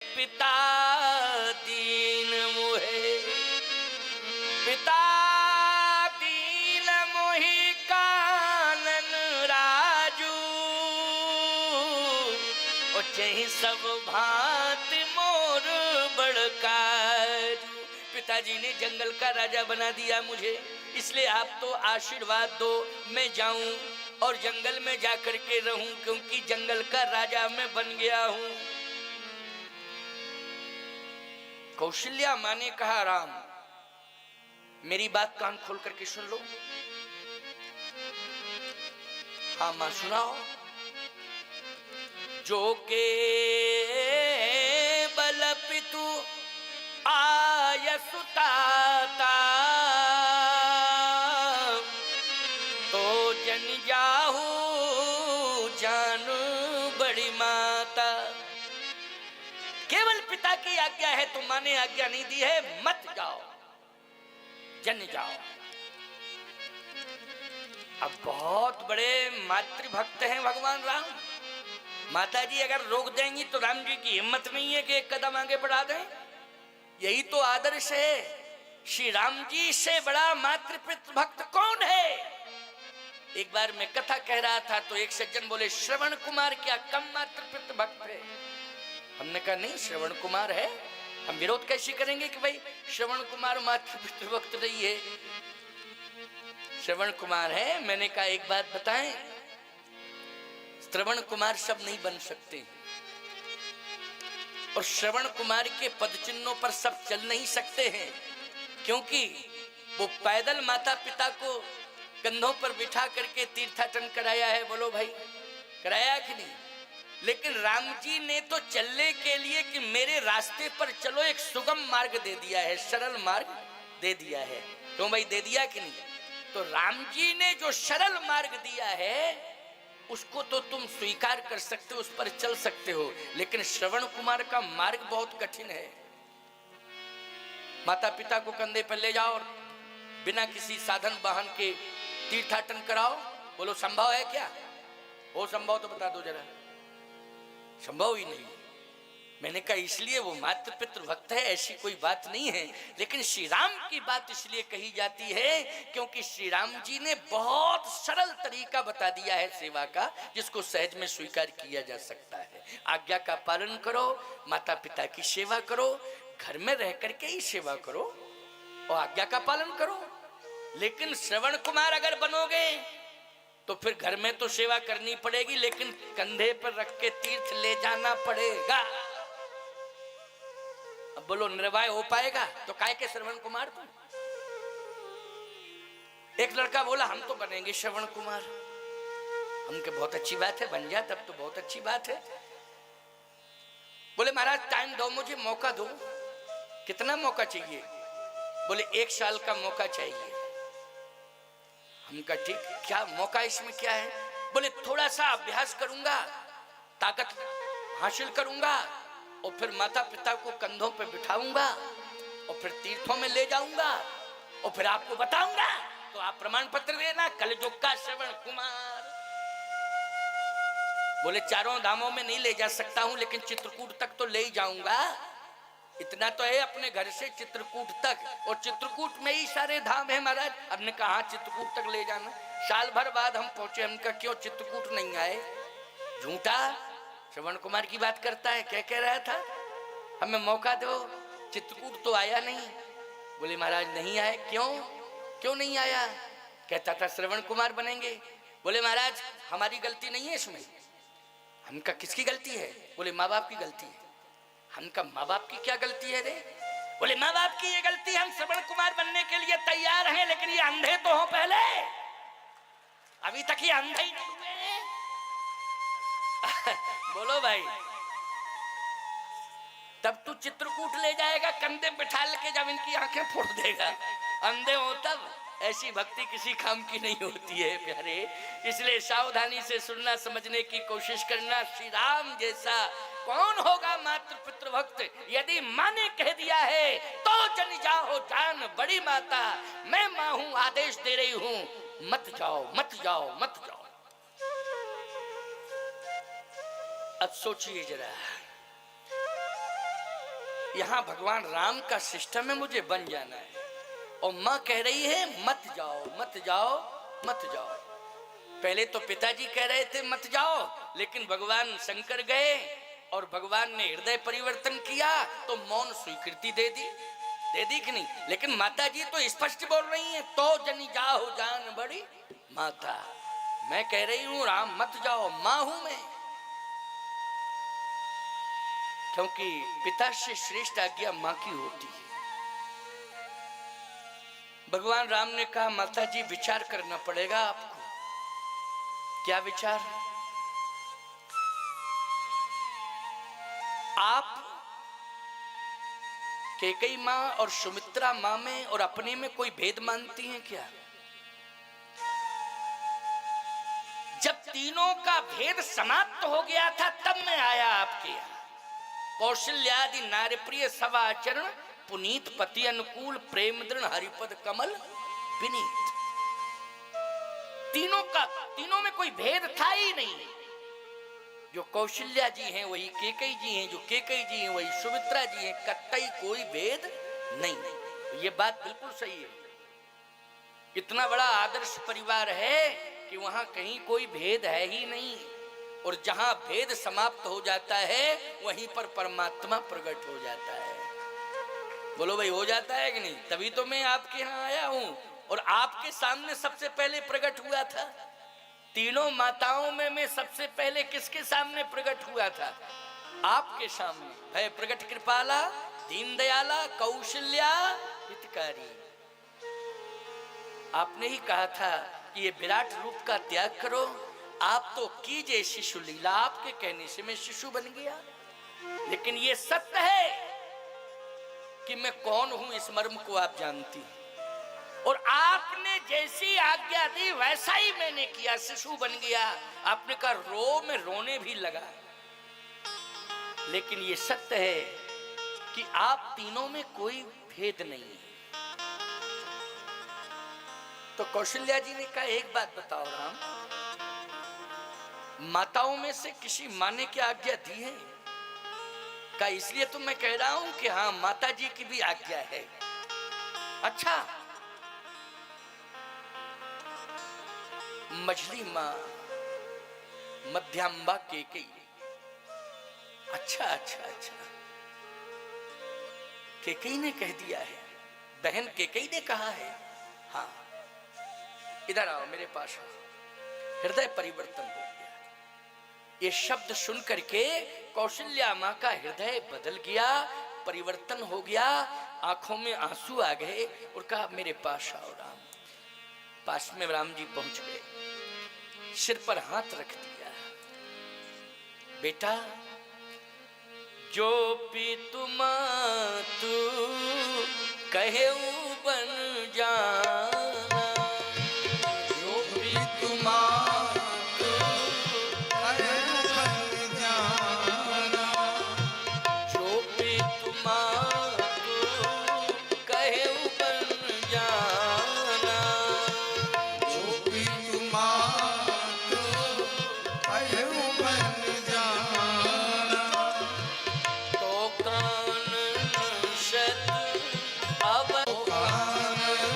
पिता दीन मोहे, पिता दीन मोहि कानन राजू, और जही सब भांत मोर बड़काजू। पिताजी ने जंगल का राजा बना दिया मुझे, इसलिए आप तो आशीर्वाद दो, मैं जाऊं और जंगल में जाकर के रहूं, क्योंकि जंगल का राजा मैं बन गया हूं। कौशल्या मां ने कहा, राम मेरी बात कान खोल करके सुन लो। हाँ मां सुनाओ। जो के बल पितु आय सुताता, तो जन जाहू जान बड़ी माता। केवल पिता की आज्ञा है, तो मां ने आज्ञा नहीं दी है, मत जाओ, जन जाओ। अब बहुत बड़े मातृभक्त हैं भगवान राम। माता जी अगर रोक देंगी तो राम जी की हिम्मत नहीं है कि एक कदम आगे बढ़ा दें। यही तो आदर्श है। श्री राम जी से बड़ा मातृपितृ भक्त कौन है? एक बार मैं कथा कह रहा था तो एक सज्जन बोले, श्रवण कुमार क्या कम मातृपितृ भक्त है? हमने कहा नहीं, श्रवण कुमार है। हम विरोध कैसे करेंगे कि भाई श्रवण कुमार मातृपितृ भक्त नहीं है? श्रवण कुमार है। मैंने कहा एक बात बताएं, श्रवण कुमार सब नहीं बन सकते, और श्रवण कुमार के पद चिन्हों पर सब चल नहीं सकते हैं, क्योंकि वो पैदल माता पिता को कंधों पर बिठा करके तीर्थाटन कराया है। बोलो भाई, कराया कि नहीं? लेकिन राम जी ने तो चलने के लिए कि मेरे रास्ते पर चलो एक सुगम मार्ग दे दिया है, सरल मार्ग दे दिया है। क्यों भाई, दे दिया कि नहीं? तो राम जी ने जो सरल मार्ग दिया है उसको तो तुम स्वीकार कर सकते हो, उस पर चल सकते हो, लेकिन श्रवण कुमार का मार्ग बहुत कठिन है। माता पिता को कंधे पर ले जाओ और बिना किसी साधन वाहन के तीर्थाटन कराओ। बोलो संभव है क्या? वो संभव तो बता दो जरा। संभव ही नहीं। मैंने कहा इसलिए वो मातृ पितृ भक्त है, ऐसी कोई बात नहीं है। लेकिन श्री राम की बात इसलिए कही जाती है क्योंकि श्री राम जी ने बहुत सरल तरीका बता दिया है सेवा का, जिसको सहज में स्वीकार किया जा सकता है। आज्ञा का पालन करो, माता पिता की सेवा करो, घर में रह करके ही सेवा करो और आज्ञा का पालन करो। लेकिन श्रवण कुमार अगर बनोगे तो फिर घर में तो सेवा करनी पड़ेगी, लेकिन कंधे पर रख के तीर्थ ले जाना पड़ेगा। अब बोलो निर्वाह हो पाएगा? तो काय के श्रवण कुमार तुम? एक लड़का बोला हम तो बनेंगे श्रवण कुमार। हमके बहुत अच्छी बात है, बन जा तब तो बहुत अच्छी बात है। बोले महाराज टाइम दो, मुझे मौका दो। कितना मौका चाहिए? बोले 1 साल का मौका चाहिए। हमका ठीक, क्या मौका इसमें क्या है? बोले थोड़ा सा अभ्यास करूंगा, ताकत हासिल करूंगा, और फिर माता पिता को कंधों पे बिठाऊंगा और फिर तीर्थों में ले जाऊंगा और फिर आपको बताऊंगा, तो आप प्रमाण पत्र देना, कलयुग का श्रवण कुमार। बोले 4 धामों में नहीं ले जा सकता हूं, लेकिन चित्रकूट तक तो ले ही जाऊंगा। इतना तो है अपने घर से चित्रकूट तक, और चित्रकूट में ही सारे धाम है महाराज। हमने कहा चित्रकूट तक ले जाना। साल भर बाद हम पहुंचे, हमका क्यों चित्रकूट नहीं आए? झूठा श्रवण कुमार की बात करता है। क्या कह रहा था? हमें मौका दो, चित्रकूट तो आया नहीं। बोले महाराज नहीं आए। क्यों नहीं आया? कहता था श्रवण कुमार बनेंगे। बोले महाराज हमारी गलती नहीं है इसमें। हमका किसकी गलती है? बोले माँ बाप की गलती है। हमका माँ बाप की क्या गलती है रे? बोले माँ बाप की ये गलती, हम श्रवण कुमार बनने के लिए तैयार हैं, लेकिन ये अंधे तो हो पहले, अभी तक ये अंधे ही नहीं हुए। बोलो भाई, तब तू चित्रकूट ले जाएगा कंधे बिठा के, जब इनकी आंखें फोड़ देगा। अंधे हो तब। ऐसी भक्ति किसी काम की नहीं होती है प्यारे। इसलिए सावधानी से सुनना, समझने की कोशिश करना। श्री राम जैसा कौन होगा मातृ पितृ भक्त? यदि माँ ने कह दिया है तो जन जाओ जान बड़ी माता, मैं माँ हूं, आदेश दे रही हूं, मत जाओ मत जाओ मत जाओ। अब सोचिए जरा, यहाँ भगवान राम का सिस्टम है, मुझे बन जाना है। और माँ कह रही है मत जाओ मत जाओ मत जाओ। पहले तो पिताजी कह रहे थे मत जाओ, लेकिन भगवान शंकर गए और भगवान ने हृदय परिवर्तन किया तो मौन स्वीकृति दे दी कि नहीं। लेकिन माता जी तो स्पष्ट बोल रही हैं, तो जनी जाओ जान बड़ी माता। मैं कह रही हूं राम मत जाओ, मां हूं मैं। क्योंकि पिता से श्रेष्ठ आज्ञा मां की होती है। भगवान राम ने कहा माता जी विचार करना पड़ेगा आपको। क्या विचार? आप कैकेयी मां और सुमित्रा मां में और अपने में कोई भेद मानती हैं क्या? जब तीनों का भेद समाप्त हो गया था तब मैं आया आपके यहाँ। कौशल्यादि नारी प्रिय सवाचरण पुनीत पति अनुकूल प्रेम दृढ़ हरिपद कमल विनीत। तीनों में कोई भेद था ही नहीं। जो कौशल्या जी हैं वही कैकेयी जी हैं, जो कैकेयी जी हैं वही सुमित्रा जी हैं, कतई कोई भेद नहीं। ये बात बिल्कुल सही है। इतना बड़ा आदर्श परिवार है कि वहां कहीं कोई भेद है ही नहीं। और जहां भेद समाप्त हो जाता है वहीं पर परमात्मा प्रकट हो जाता है। बोलो भाई, हो जाता है कि नहीं? तभी तो मैं आपके यहाँ आया हूं और आपके सामने सबसे पहले प्रकट हुआ था। तीनों माताओं में मैं सबसे पहले किसके सामने प्रकट हुआ था? आपके सामने। है प्रकट कृपाला दीन दयाला कौशल्या हितकारी। आपने ही कहा था कि ये विराट रूप का त्याग करो, आप तो कीजिए शिशु लीला। आपके कहने से मैं शिशु बन गया। लेकिन ये सत्य है कि मैं कौन हूं, इस मर्म को आप जानती हैं। और आपने जैसी आज्ञा दी वैसा ही मैंने किया, शिशु बन गया। आपने कहा रो, में रोने भी लगा। लेकिन ये सत्य है कि आप तीनों में कोई भेद नहीं है। तो कौशल्या जी ने कहा एक बात बताओ राम, माताओं में से किसी माँ ने क्या आज्ञा दी है? का इसलिए तो मैं कह रहा हूं कि हाँ माता जी की भी आज्ञा है। अच्छा, मझली माँ मध्यांबा कैकेयी। अच्छा, कैकेयी ने कह दिया है, बहन कैकेयी ने कहा है। हाँ, इधर आओ, मेरे पास आओ। हृदय परिवर्तन हो गया। ये शब्द सुन करके कौशल्या माँ का हृदय बदल गया, परिवर्तन हो गया। आंखों में आंसू आ गए और कहा मेरे पास आओ राम। पास में राम जी पहुंच गए, सिर पर हाथ रख दिया। बेटा, जो भी तुम तू कहे बन जाना, जो भी तुम तू कहे बन जाना, जो भी तुम तू कहे बन जाना, जो भी तुम तू कहे बन जाना, तो कानन शत अब कानन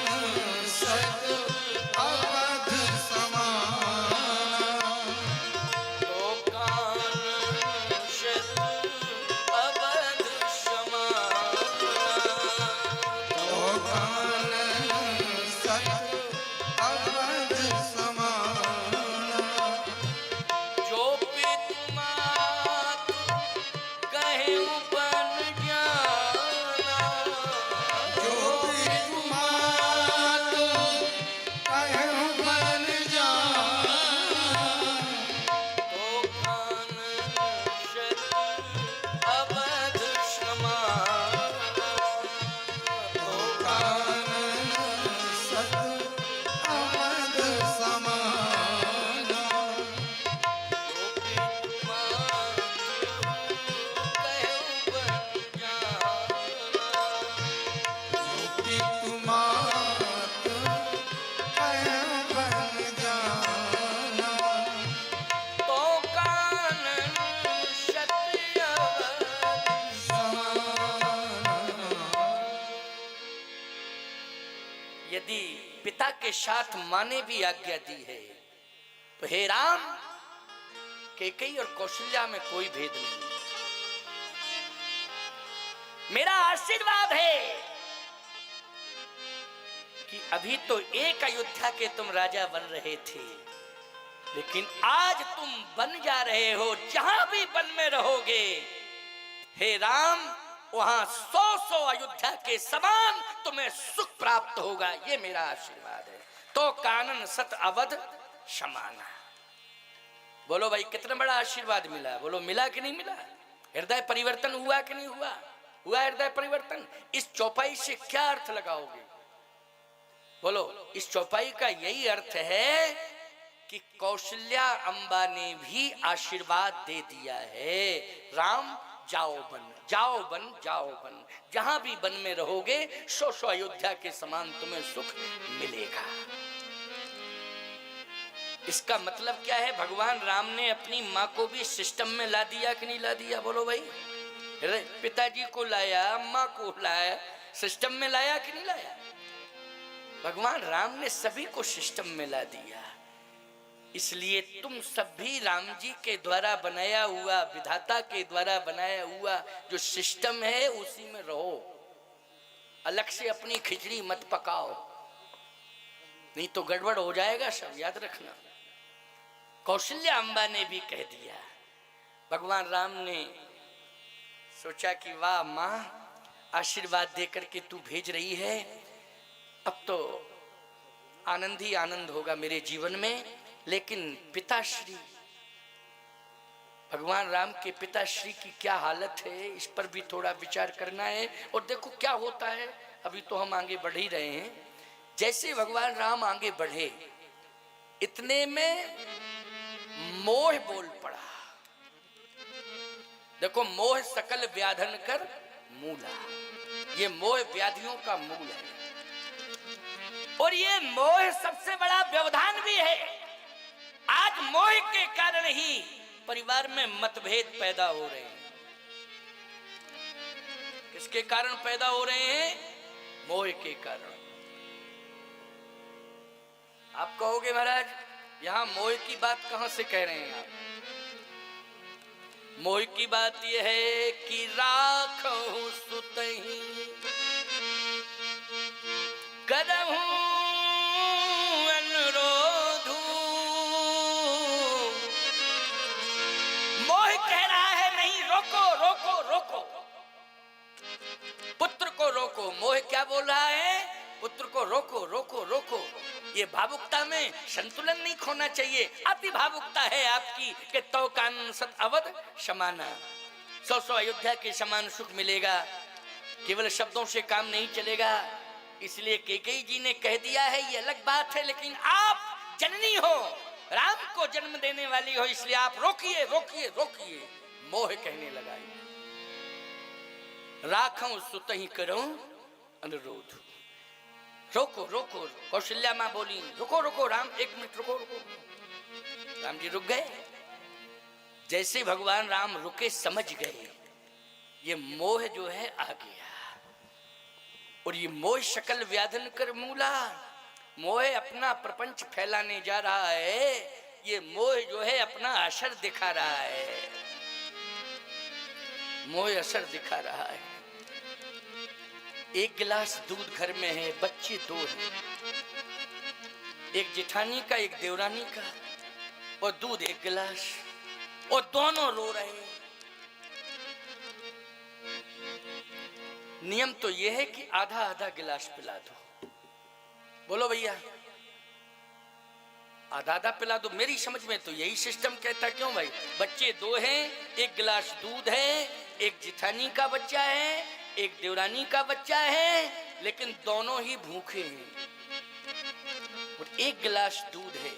यदि पिता के साथ माँ ने भी आज्ञा दी है तो हे राम, कैकेयी और कौशल्या में कोई भेद नहीं। मेरा आशीर्वाद है कि अभी तो एक अयोध्या के तुम राजा बन रहे थे, लेकिन आज तुम बन जा रहे हो। जहां भी वन में रहोगे हे राम, वहां 100 अयोध्या के समान तुम्हें सुख प्राप्त होगा। ये मेरा आशीर्वाद है। तो कानन सत अवध समाना। बोलो भाई, कितना बड़ा आशीर्वाद मिला। बोलो, मिला कि नहीं मिला? हृदय परिवर्तन हुआ कि नहीं हुआ? हुआ हृदय परिवर्तन। इस चौपाई से क्या अर्थ लगाओगे? बोलो, इस चौपाई का यही अर्थ है कि कौशल्या अम्बा ने भी आशीर्वाद दे दिया है। राम, जाओ बन, जाओ बन, जाओ बन। जहां भी वन में रहोगे 100 अयोध्या के समान तुम्हें सुख मिलेगा। इसका मतलब क्या है? भगवान राम ने अपनी माँ को भी सिस्टम में ला दिया कि नहीं ला दिया? बोलो भाई, पिताजी को लाया, माँ को लाया, सिस्टम में लाया कि नहीं लाया? भगवान राम ने सभी को सिस्टम में ला दिया। इसलिए तुम सब भी राम जी के द्वारा बनाया हुआ, विधाता के द्वारा बनाया हुआ जो सिस्टम है उसी में रहो। अलग से अपनी खिचड़ी मत पकाओ, नहीं तो गड़बड़ हो जाएगा सब, याद रखना। कौशल्या अम्बा ने भी कह दिया। भगवान राम ने सोचा कि वाह माँ, आशीर्वाद देकर के तू भेज रही है, अब तो आनंद ही आनंद होगा मेरे जीवन में। लेकिन पिताश्री, भगवान राम के पिताश्री की क्या हालत है, इस पर भी थोड़ा विचार करना है। और देखो क्या होता है, अभी तो हम आगे बढ़ ही रहे हैं। जैसे भगवान राम आगे बढ़े, इतने में मोह बोल पड़ा। देखो, मोह सकल व्याधन कर मूला। ये मोह व्याधियों का मूल है, और ये मोह सबसे बड़ा व्यवधान भी है। आज मोह के कारण ही परिवार में मतभेद पैदा हो रहे हैं। किसके कारण पैदा हो रहे हैं? मोह के कारण। आप कहोगे महाराज, यहां मोह की बात कहां से कह रहे हैं आप? मोह की बात यह है कि राखहु सुतहि करहु अनुरोधु। मोह कह रहा है नहीं, रोको रोको रोको, पुत्र को रोको। मोह क्या बोल रहा है? पुत्र को रोको रोको रोको। ये भावुकता में संतुलन नहीं खोना चाहिए। अति भावुकता है आपकी कि तो कानन सत अवध समाना। 100 अयोध्या के समान सुख मिलेगा। केवल शब्दों से काम नहीं चलेगा। इसलिए कैकेयी जी ने कह दिया है, ये अलग बात है, लेकिन आप जननी हो, राम को जन्म देने वाली हो, इसलिए आप रोकिए रोकिए रोकिए। मोह कहने लगा, राखूं सुतहि करूं अनुरोध। रोको रोको। कौशल्या मां बोली, रुको रुको राम, एक मिनट रुको रुको। राम जी रुक गए। जैसे भगवान राम रुके, समझ गए ये मोह जो है आ गया। और ये मोह शकल व्याधन कर मूला। मोह अपना प्रपंच फैलाने जा रहा है। ये मोह जो है अपना असर दिखा रहा है। मोह असर दिखा रहा है। एक गिलास दूध घर में है, बच्चे 2 हैं, एक जेठानी का एक देवरानी का, और दूध 1 गिलास, और दोनों रो रहे हैं। नियम तो यह है कि आधा आधा गिलास पिला दो। बोलो भैया, आधा आधा पिला दो। मेरी समझ में तो यही सिस्टम कहता। क्यों भाई? बच्चे 2 हैं, 1 गिलास दूध है, एक जिठानी का बच्चा है, एक देवरानी का बच्चा है, लेकिन दोनों ही भूखे हैं और 1 गिलास दूध है।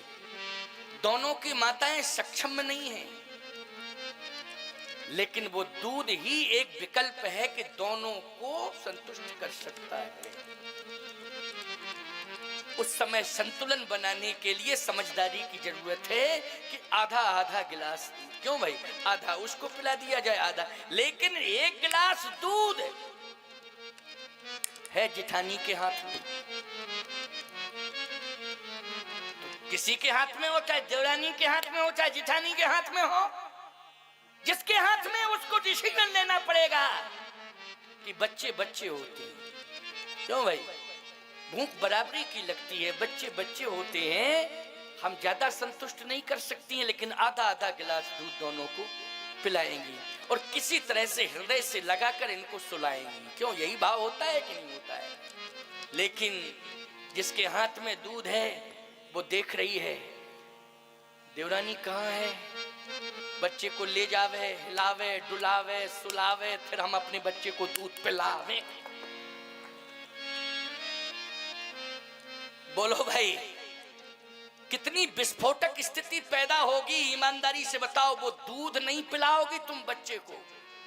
दोनों की माताएं सक्षम में नहीं है, लेकिन वो दूध ही एक विकल्प है कि दोनों को संतुष्ट कर सकता है। उस समय संतुलन बनाने के लिए समझदारी की जरूरत है कि आधा आधा गिलास। क्यों भाई? आधा उसको पिला दिया जाए, आधा। लेकिन 1 गिलास दूध है जिठानी के हाथ में, किसी के हाथ में हो, चाहे देवरानी के हाथ में हो, चाहे जिठानी के हाथ में हो, जिसके हाथ में उसको डिसीजन लेना पड़ेगा कि बच्चे बच्चे होते हैं। क्यों भाई, भूख बराबरी की लगती है, बच्चे बच्चे होते हैं। हम ज्यादा संतुष्ट नहीं कर सकती हैं, लेकिन आधा आधा गिलास दूध दोनों को पिलाएंगी और किसी तरह से हृदय से लगाकर इनको सुलाएंगी। क्यों, यही भाव होता है कि नहीं होता है? लेकिन जिसके हाथ में दूध है वो देख रही है देवरानी कहाँ है, बच्चे को ले जावे, हिलावे, डुलावे, सुलावे, फिर हम अपने बच्चे को दूध पिलावे। बोलो भाई, कितनी विस्फोटक स्थिति पैदा होगी। ईमानदारी से बताओ, वो दूध नहीं पिलाओगी तुम बच्चे को,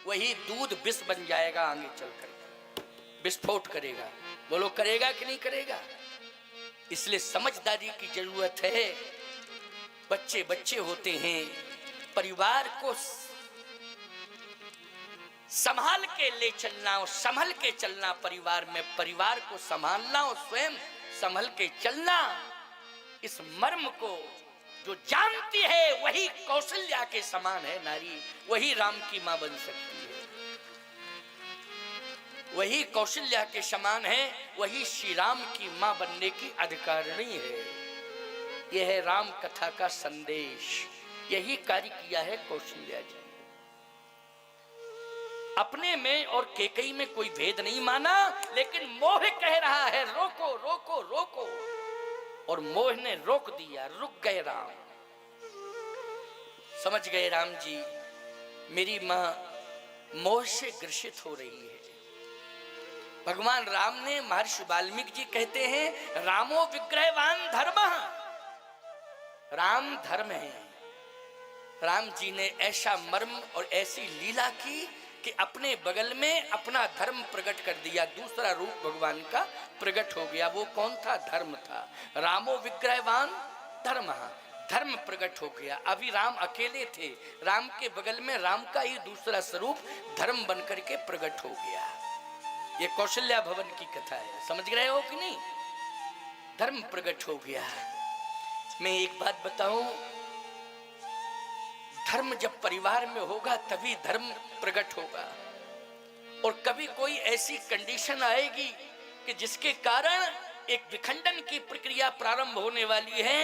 वही दूध विष बन जाएगा, आगे चलकर विस्फोट करेगा। बोलो करेगा कि नहीं करेगा? इसलिए समझदारी की जरूरत है। बच्चे बच्चे होते हैं, परिवार को संभाल के ले चलना और संभल के चलना, परिवार में परिवार को संभालना और स्वयं संभल के चलना। इस मर्म को जो जानती है वही कौशल्या के समान है नारी, वही राम की मां बन सकती है, वही कौशल्या के समान है, वही श्री राम की मां बनने की अधिकारिणी है। यह है राम कथा का संदेश, यही कार्य किया है कौशल्या जी। अपने में और कैकेयी में कोई भेद नहीं माना, लेकिन मोह कह रहा है रोको रोको रोको, और मोह ने रोक दिया, रुक गए राम। समझ गए राम जी, मेरी मां मोह से ग्रसित हो रही है। भगवान राम ने, महर्षि वाल्मीकि जी कहते हैं, रामो विग्रहवान धर्मः, राम धर्म है। राम जी ने ऐसा मर्म और ऐसी लीला की कि अपने बगल में अपना धर्म प्रकट कर दिया, दूसरा रूप भगवान का प्रकट हो गया। वो कौन था? धर्म था। रामो विग्रहवान धर्म, धर्म प्रकट हो गया। अभी राम अकेले थे, राम के बगल में राम का ही दूसरा स्वरूप धर्म बनकर के प्रकट हो गया। ये कौशल्या भवन की कथा है, समझ रहे हो कि नहीं? धर्म प्रकट हो गया। मैं एक बात बताऊं, धर्म जब परिवार में होगा तभी धर्म प्रकट होगा। और कभी कोई ऐसी कंडीशन आएगी कि जिसके कारण एक विखंडन की प्रक्रिया प्रारंभ होने वाली है,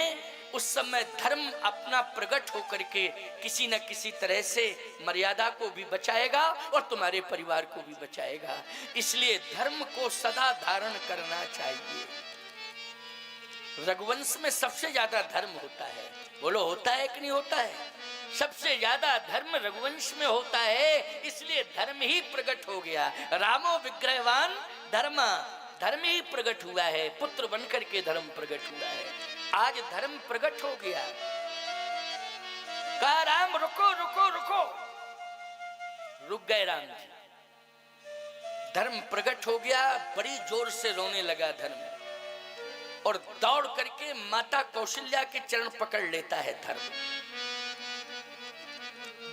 उस समय धर्म अपना प्रकट होकर के किसी न किसी तरह से मर्यादा को भी बचाएगा और तुम्हारे परिवार को भी बचाएगा। इसलिए धर्म को सदा धारण करना चाहिए। रघुवंश में सबसे ज्यादा धर्म होता है, बोलो होता है कि नहीं होता है? सबसे ज्यादा धर्म रघुवंश में होता है, इसलिए धर्म ही प्रकट हो गया। रामो विग्रहवान धर्म, धर्म ही प्रकट हुआ है, पुत्र बनकर के धर्म प्रकट हुआ है। आज धर्म प्रकट हो गया। कहा राम रुको रुको रुको, रुक गए राम जी। धर्म प्रकट हो गया, बड़ी जोर से रोने लगा धर्म, और दौड़ करके माता कौशल्या के चरण पकड़ लेता है धर्म।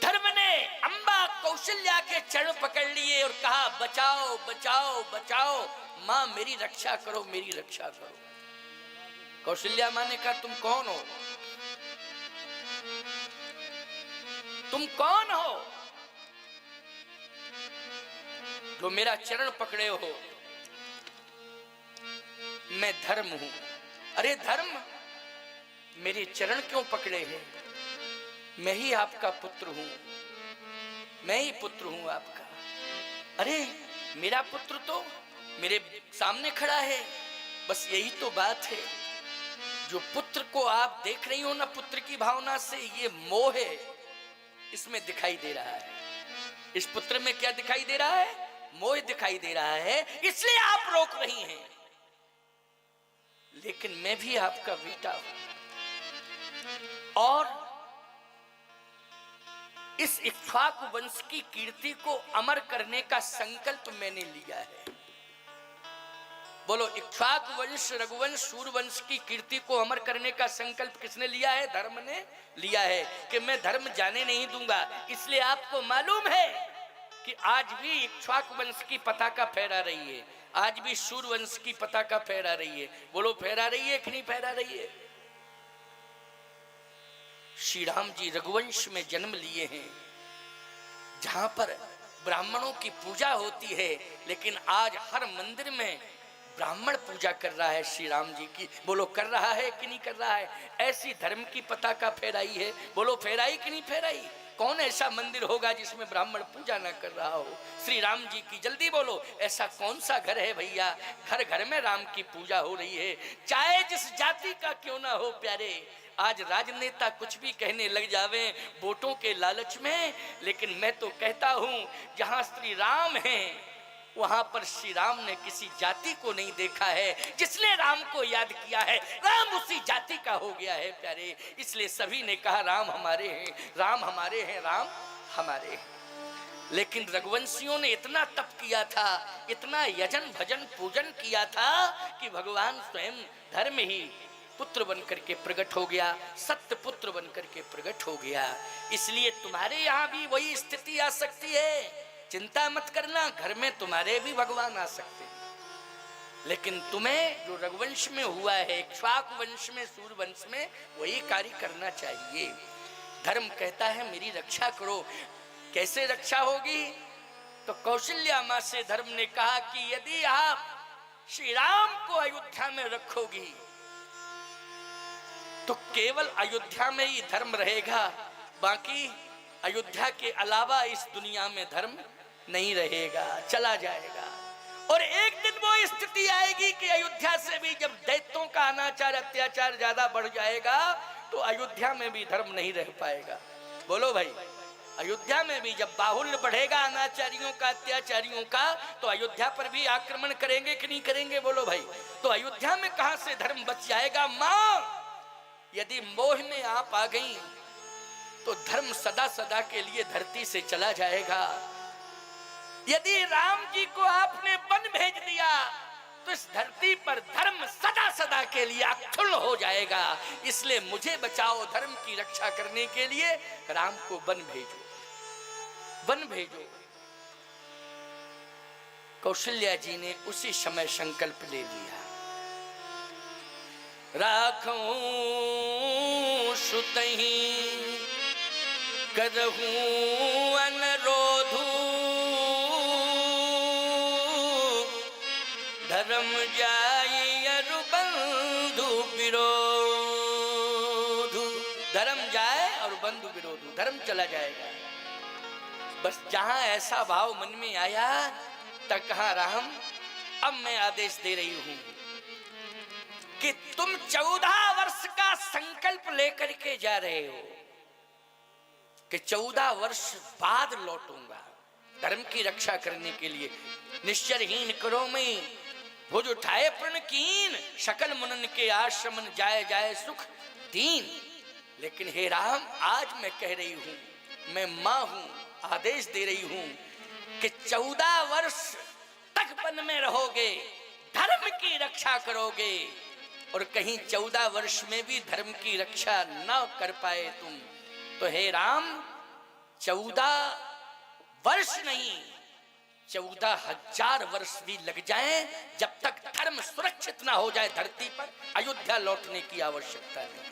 धर्म ने अम्बा कौशल्या के चरण पकड़ लिए और कहा बचाओ बचाओ बचाओ, मां मेरी रक्षा करो, मेरी रक्षा करो। कौशल्या मां ने कहा तुम कौन हो? तुम कौन हो जो मेरा चरण पकड़े हो? मैं धर्म हूं। अरे धर्म, मेरे चरण क्यों पकड़े हैं? मैं ही आपका पुत्र हूं, मैं ही पुत्र हूं आपका। अरे मेरा पुत्र तो मेरे सामने खड़ा है, बस यही तो बात है। जो पुत्र को आप देख रही हो ना, पुत्र की भावना से, ये मोह है, इसमें दिखाई दे रहा है। इस पुत्र में क्या दिखाई दे रहा है? मोह दिखाई दे रहा है, इसलिए आप रोक रही हैं। लेकिन मैं भी आपका बेटा हूं, और इस इक्ष्वाकु वंश की कीर्ति को अमर करने का संकल्प मैंने लिया है। बोलो, इक्ष्वाकु वंश, रघुवंश, सूर्यवंश की कीर्ति को अमर करने का संकल्प किसने लिया है? धर्म ने लिया है कि मैं धर्म जाने नहीं दूंगा। इसलिए आपको मालूम है कि आज भी इक्ष्वाकु वंश की पताका फहरा रही है, आज भी सूर्यवंश की पताका फहरा रही है। बोलो फहरा रही है कि नहीं फहरा रही है? श्री राम जी रघुवंश में जन्म लिए हैं, जहां पर ब्राह्मणों की पूजा होती है, लेकिन आज हर मंदिर में ब्राह्मण पूजा कर रहा है श्री राम जी की। बोलो कर रहा है कि नहीं कर रहा है? ऐसी धर्म की पताका फहराई है, बोलो फहराई कि नहीं फहराई? कौन ऐसा मंदिर होगा जिसमें ब्राह्मण पूजा ना कर रहा हो श्री राम जी की? जल्दी बोलो, ऐसा कौन सा घर है भैया? घर घर में राम की पूजा हो रही है, चाहे जिस जाति का क्यों ना हो प्यारे। आज राजनेता कुछ भी कहने लग जावे वोटों के लालच में, लेकिन मैं तो कहता हूं जहां श्री राम हैं वहां पर श्री राम ने किसी जाति को नहीं देखा है। जिसने राम को याद किया है राम उसी जाति का हो गया है प्यारे। इसलिए सभी ने कहा राम हमारे हैं, राम हमारे हैं, राम हमारे हैं। लेकिन रघुवंशियों ने इतना तप किया था, इतना यजन भजन पूजन किया था कि भगवान स्वयं धर्म ही पुत्र बनकर के प्रकट हो गया, सत्य पुत्र बनकर के प्रकट हो गया। इसलिए तुम्हारे यहाँ भी वही स्थिति आ सकती है, चिंता मत करना, घर में तुम्हारे भी भगवान आ सकते हैं। लेकिन तुम्हें जो रघुवंश में हुआ है, इक्ष्वाकु वंश में, सूर्यवंश में, वही कार्य करना चाहिए। धर्म कहता है मेरी रक्षा करो। कैसे रक्षा होगी? तो कौशल्या मां से धर्म ने कहा कि यदि आप श्री राम को अयोध्या में रखोगी तो केवल अयोध्या में ही धर्म रहेगा, बाकी अयोध्या के अलावा इस दुनिया में धर्म नहीं रहेगा, चला जाएगा। और एक दिन वो स्थिति आएगी कि अयोध्या से भी जब दैत्यों का अनाचार अत्याचार ज्यादा बढ़ जाएगा तो अयोध्या में भी धर्म नहीं रह पाएगा। बोलो भाई, अयोध्या में भी जब बाहुल्य बढ़ेगा अनाचारियों का, अत्याचारियों का, तो अयोध्या पर भी आक्रमण करेंगे कि नहीं करेंगे? बोलो भाई। तो अयोध्या में कहां से धर्म बच जाएगा? मां यदि मोह में आप आ गई तो धर्म सदा सदा के लिए धरती से चला जाएगा। यदि राम जी को आपने वन भेज दिया तो इस धरती पर धर्म सदा सदा के लिए अक्षुण्ण हो जाएगा। इसलिए मुझे बचाओ, धर्म की रक्षा करने के लिए राम को वन भेजो, वन भेजो। कौशल्या जी ने उसी समय संकल्प ले लिया, राखूं सुतहि करहूं अनुरोधु, धर्म जाय अरु बंधु विरोधु। धर्म जाए और बंधु विरोधु, धर्म चला जाएगा। बस जहां ऐसा भाव मन में आया तक कहा राम अब मैं आदेश दे रही हूं कि तुम 14 वर्ष का संकल्प लेकर के जा रहे हो कि 14 वर्ष बाद लौटूंगा धर्म की रक्षा करने के लिए। निश्चरहीन करो मैं भुज उठाए प्रण कीन, सकल मुनन के आश्रमन जाए जाए सुख दीन। लेकिन हे राम आज मैं कह रही हूं, मैं मां हूं, आदेश दे रही हूं कि 14 वर्ष तक वन में रहोगे, धर्म की रक्षा करोगे, और कहीं 14 वर्ष में भी धर्म की रक्षा न कर पाए तुम तो हे राम 14 वर्ष नहीं 14,000 वर्ष भी लग जाएं, जब तक धर्म सुरक्षित ना हो जाए धरती पर अयोध्या लौटने की आवश्यकता नहीं।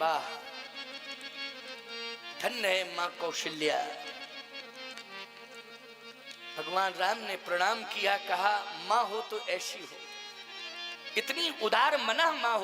वाह, धन्य है मां कौशल्या। भगवान राम ने प्रणाम किया, कहा मां हो तो ऐसी हो, इतनी उदार मना मां हो।